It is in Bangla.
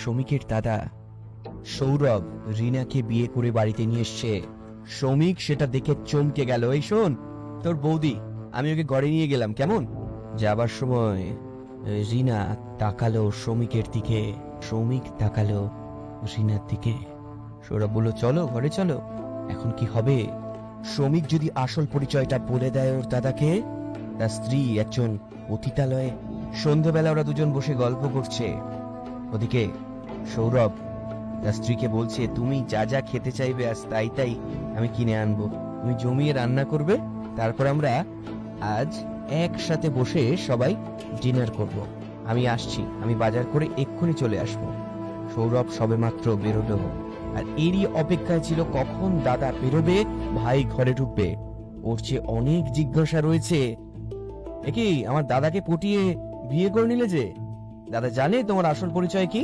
শ্রমিকের দাদা সৌরভ রিনাকে বিয়ে করে বাড়িতে নিয়ে এসছে। শ্রমিক সেটা দেখে চমকে গেল। এই শোন, তোর বৌদি, আমি ওকে ঘরে নিয়ে গেলাম, কেমন? যাবার সময় রিনা তাকালো শ্রমিকের দিকে, শ্রমিক তাকালো রিনার দিকে। সৌরভ বলল, চলো ঘরে চলো। এখন কি হবে? শ্রমিক যদি আসল পরিচয়টা বলে দেয় ওর দাদাকে, তার স্ত্রী একজন পতিতালয়ে। সন্ধ্যাবেলা ওরা দুজন বসে গল্প করছে। ওদিকে সৌরভ তার স্ত্রীকে বলছে, তুমি যা যা খেতে চাইবে আজ তাই তাই আমি কিনে আনবো, তুমি জমিয়ে রান্না করবে, তারপর আমরা আজ একসাথে বসে সবাই ডিনার করব। আমি আসছি, আমি বাজার করে এক্ষুনি চলে আসব। সৌরভ সবেমাত্র বেরোলো, আর এরই অপেক্ষায় ছিল কখন দাদা বেরোবে, ভাই ঘরে ঢুকবে। ওর চেয়ে অনেক জিজ্ঞাসা রয়েছে। একি আমার দাদাকে পটিয়ে বিয়ে করে নিলে যে? দাদা জানে তোমার আসল পরিচয় কি?